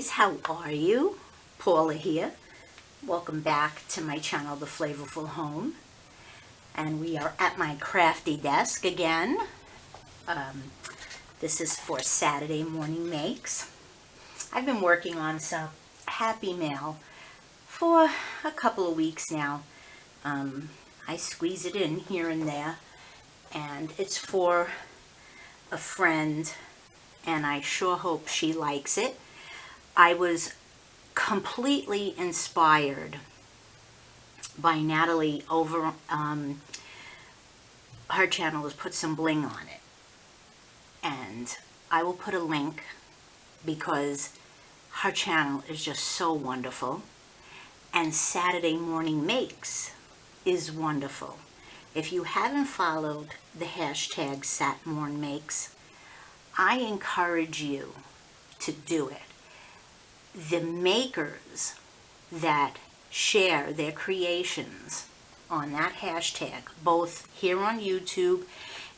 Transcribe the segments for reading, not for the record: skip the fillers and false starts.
guys, how are you? Paula here. Welcome back to my channel, The Flavorful Home. And we are at my crafty desk again. This is for Saturday morning makes. I've been working on some Happy Mail for a couple of weeks now. I squeeze it in here and there, and it's for a friend, and I sure hope she likes it. I was completely inspired by Natalie over her channel has put some bling on it, and I will put a link because her channel is just so wonderful, and Saturday morning makes is wonderful. If you haven't followed the hashtag SatMornMakes, I encourage you to do it. The makers that share their creations on that hashtag, both here on YouTube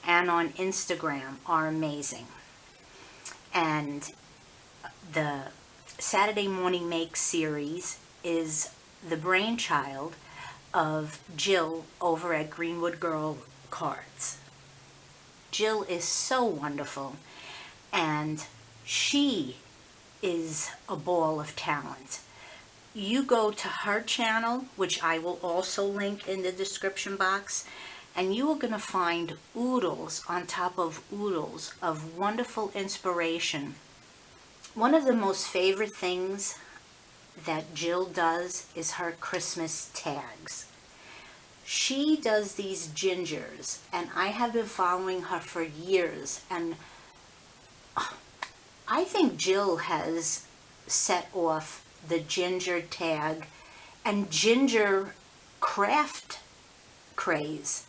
and on Instagram, are amazing. And the Saturday Morning Make series is the brainchild of Jill over at Greenwood Girl Cards. Jill is so wonderful, and she is a ball of talent. You go to her channel, which I will also link in the description box, and you are going to find oodles on top of oodles of wonderful inspiration. One of the most favorite things that Jill does is her Christmas tags. She does these gingers, and I have been following her for years, and I think Jill has set off the ginger tag and ginger craft craze,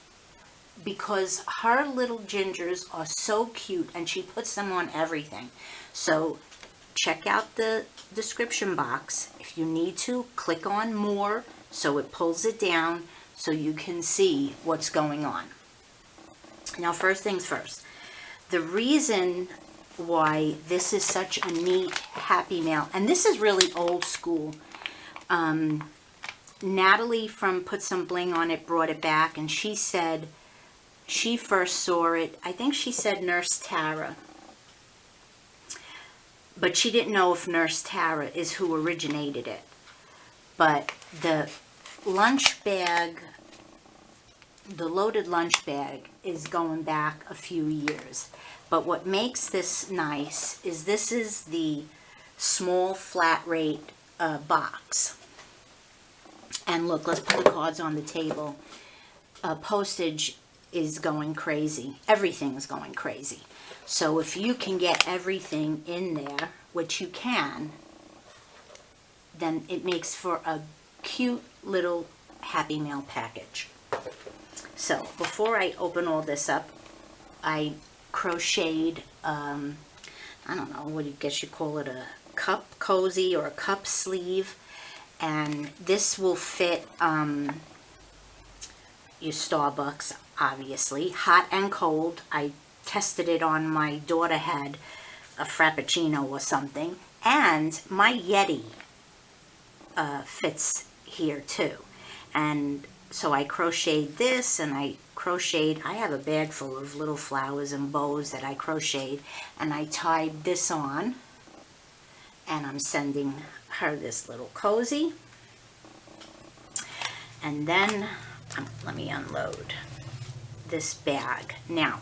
because her little gingers are so cute and she puts them on everything. So check out the description box. If you need to, click on more so it pulls it down so you can see what's going on. Now, first things first, the reason why this is such a neat Happy Mail, and this is really old school. Natalie from Put Some Bling on It brought it back, and she said she first saw it, I think she said Nurse Tara, but she didn't know if Nurse Tara is who originated it. But the lunch bag, the loaded lunch bag, is going back a few years. But what makes this nice is this is the small flat rate box. And look, let's put the cards on the table. Postage is going crazy. Everything's going crazy. So if you can get everything in there, which you can, then it makes for a cute little Happy Mail package. So before I open all this up, I crocheted, I don't know, what do you guess you call it, a cup cozy or a cup sleeve, and this will fit your Starbucks, obviously, hot and cold. I tested it on my daughter, had a Frappuccino or something, and my Yeti fits here too. And so I crocheted this, and I have a bag full of little flowers and bows that I crocheted, and I tied this on, and I'm sending her this little cozy. And then let me unload this bag. Now,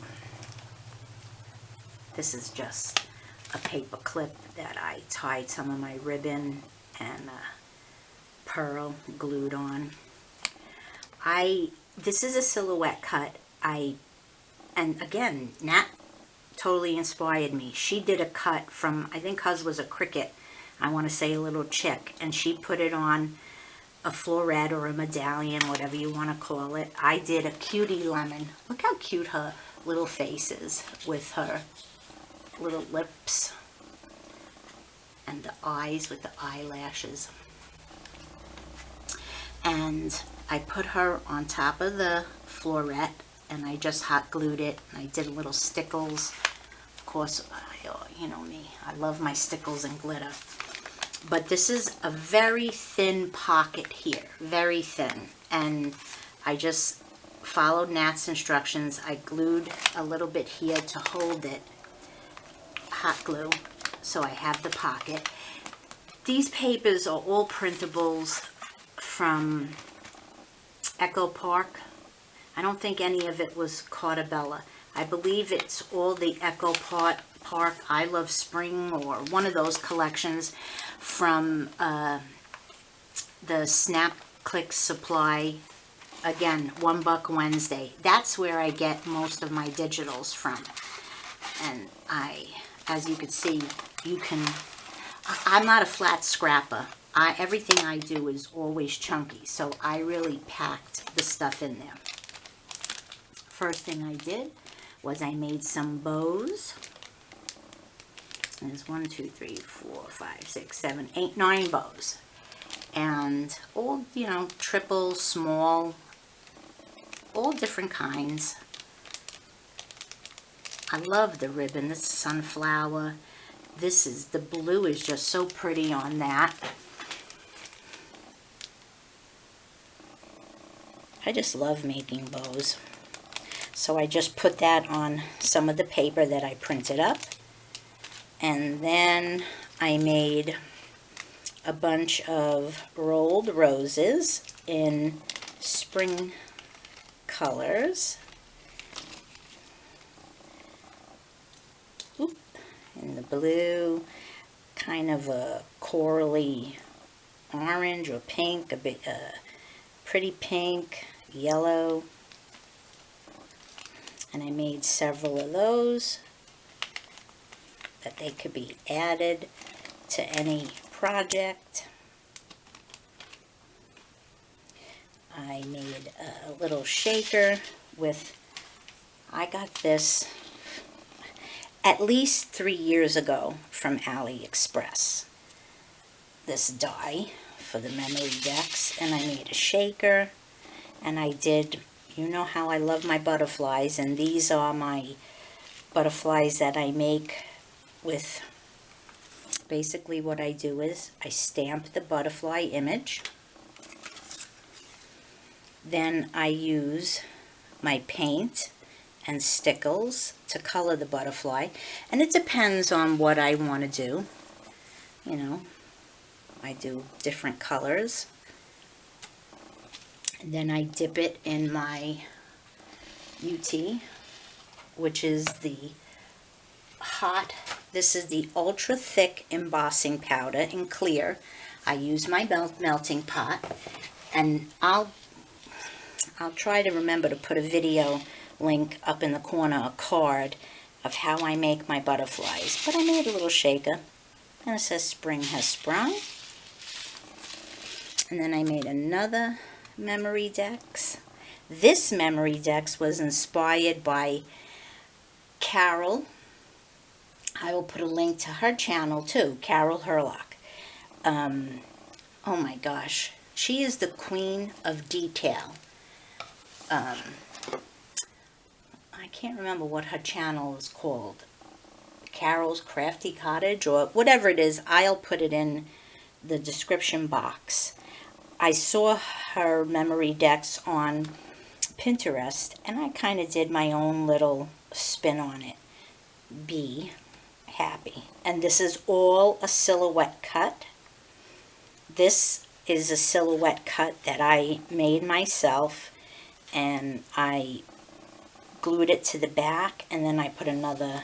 this is just a paper clip that I tied some of my ribbon and pearl glued on. This is a silhouette cut. And again, Nat totally inspired me. She did a cut from, I think hers was a cricket, I want to say a little chick, and she put it on a floret or a medallion, whatever you want to call it. I did a cutie lemon. Look how cute her little face is with her little lips and the eyes with the eyelashes. And I put her on top of the floret, and I just hot glued it, and I did little stickles. Of course, you know me, I love my stickles and glitter. But this is a very thin pocket here, very thin. And I just followed Nat's instructions. I glued a little bit here to hold it, hot glue, so I have the pocket. These papers are all printables from Echo Park. I don't think any of it was Cartabella. I believe it's all the Echo Park I Love Spring, or one of those collections from the Snap Click Supply. Again, $1 Wednesday. That's where I get most of my digitals from. And as you can see, I'm not a flat scrapper. Everything I do is always chunky, so I really packed the stuff in there. First thing I did was I made some bows. There's 1, 2, 3, 4, 5, 6, 7, 8, 9 bows. And all, you know, triple, small, all different kinds. I love the ribbon. This is sunflower. The blue is just so pretty on that. I just love making bows. So I just put that on some of the paper that I printed up. And then I made a bunch of rolled roses in spring colors. Oop. In the blue, kind of a corally orange or pink, a bit pretty pink, yellow. And I made several of those that they could be added to any project. I made a little shaker with, I got this at least 3 years ago from AliExpress. This die for the memory decks, and I made a shaker, and I did, you know how I love my butterflies, and these are my butterflies that I make with, basically what I do is I stamp the butterfly image, then I use my paint and stickles to color the butterfly, and it depends on what I want to do. You know, I do different colors, and then I dip it in my UT, which is the this is the ultra thick embossing powder in clear. I use my melting pot, and I'll try to remember to put a video link up in the corner, a card of how I make my butterflies. But I made a little shaker, and it says spring has sprung. And then I made another memory decks. This memory decks was inspired by Carol. I will put a link to her channel too, Carol Herlock. Oh my gosh, she is the queen of detail. I can't remember what her channel is called. Carol's Crafty Cottage or whatever it is. I'll put it in the description box. I saw her memory decks on Pinterest, and I kind of did my own little spin on it. Be happy. And this is all a silhouette cut. This is a silhouette cut that I made myself, and I glued it to the back, and then I put another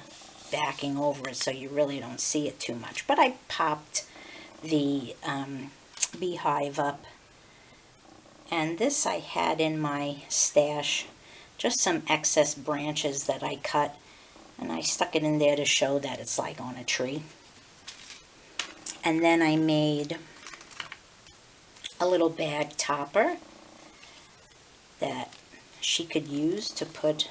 backing over it so you really don't see it too much. But I popped the beehive up, and this I had in my stash, just some excess branches that I cut, and I stuck it in there to show that it's like on a tree. And then I made a little bag topper that she could use to put,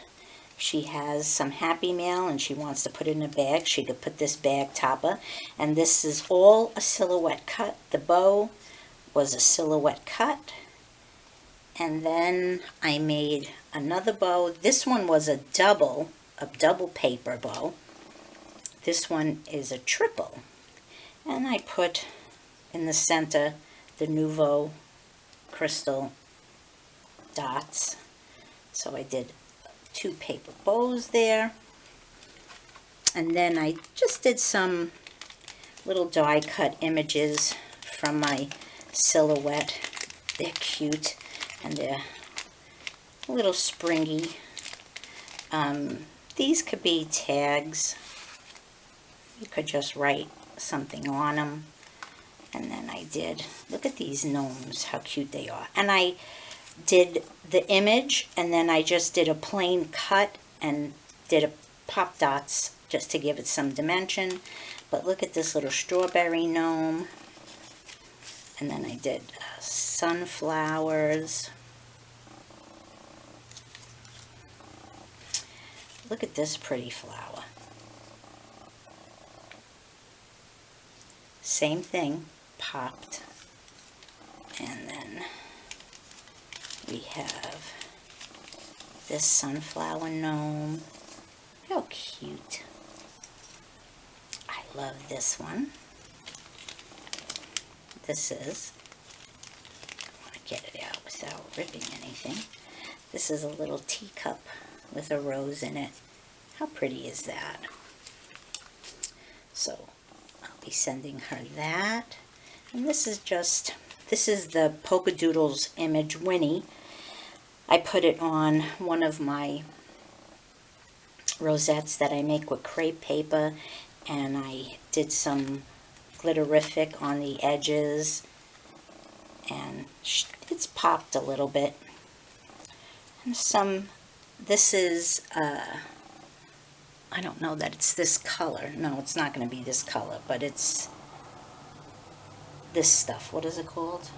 if she has some Happy Mail and she wants to put it in a bag, she could put this bag topper. And this is all a silhouette cut. The bow was a silhouette cut. And then I made another bow. This one was a double paper bow. This one is a triple. And I put in the center the Nouveau crystal dots. So I did 2 paper bows there. And then I just did some little die cut images from my silhouette. They're cute and they're a little springy. These could be tags. You could just write something on them. And then I did, look at these gnomes, how cute they are. And I did the image, and then I just did a plain cut and did a pop dots just to give it some dimension. But look at this little strawberry gnome. And then I did sunflowers. Look at this pretty flower. Same thing, popped. And then we have this sunflower gnome. How cute. I love this one. This is, I want to get it out without ripping anything. This is a little teacup with a rose in it. How pretty is that? So I'll be sending her that. And this is the Polka Doodles image, Winnie. I put it on one of my rosettes that I make with crepe paper, and I did some glitterific on the edges, and it's popped a little bit. And this is, I don't know that it's this color. No, it's not going to be this color, but it's this stuff. What is it called?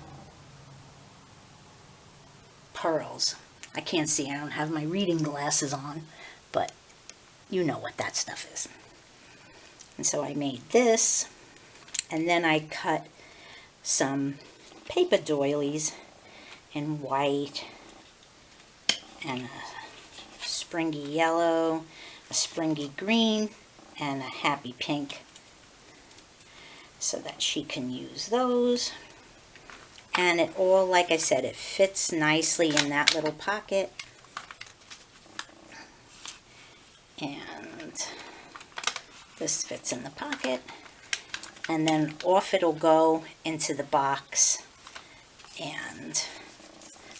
Pearls. I can't see. I don't have my reading glasses on, but you know what that stuff is. And so I made this, and then I cut some paper doilies in white and a springy yellow, a springy green, and a happy pink, so that she can use those. And it all, like I said, it fits nicely in that little pocket. And this fits in the pocket. And then off it'll go into the box and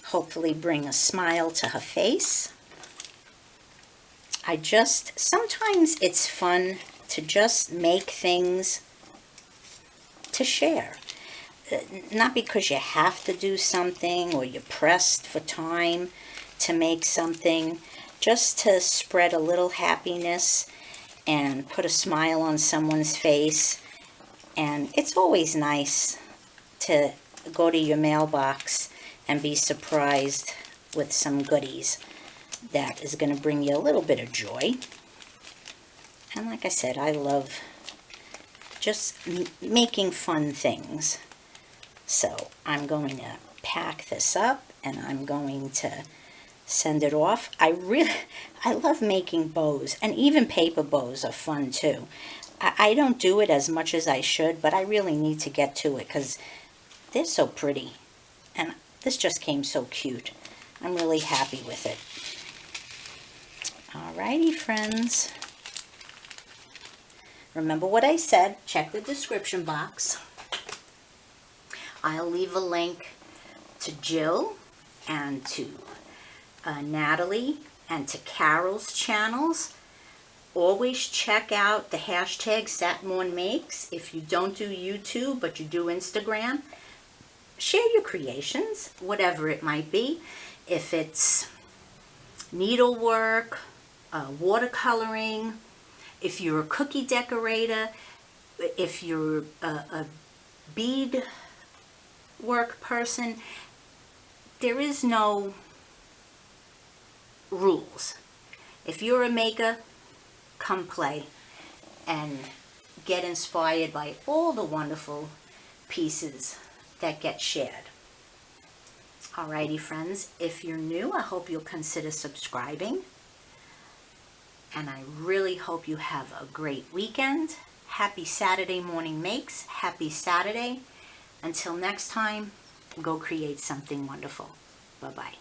hopefully bring a smile to her face. Sometimes it's fun to just make things to share. Not because you have to do something or you're pressed for time to make something, just to spread a little happiness and put a smile on someone's face. And it's always nice to go to your mailbox and be surprised with some goodies that is going to bring you a little bit of joy. And like I said, I love just making fun things. So I'm going to pack this up and I'm going to send it off. I love making bows, and even paper bows are fun too. I don't do it as much as I should, but I really need to get to it because they're so pretty. And this just came so cute. I'm really happy with it. Alrighty, friends. Remember what I said. Check the description box. I'll leave a link to Jill and to Natalie and to Carol's channels. Always check out the hashtag SatMornMakes. If you don't do YouTube, but you do Instagram, share your creations, whatever it might be. If it's needlework, watercoloring, if you're a cookie decorator, if you're a bead work person, there is no rules. If you're a maker, come play and get inspired by all the wonderful pieces that get shared. Alrighty, friends, if you're new, I hope you'll consider subscribing. And I really hope you have a great weekend. Happy Saturday Morning Makes. Happy Saturday. Until next time, go create something wonderful. Bye-bye.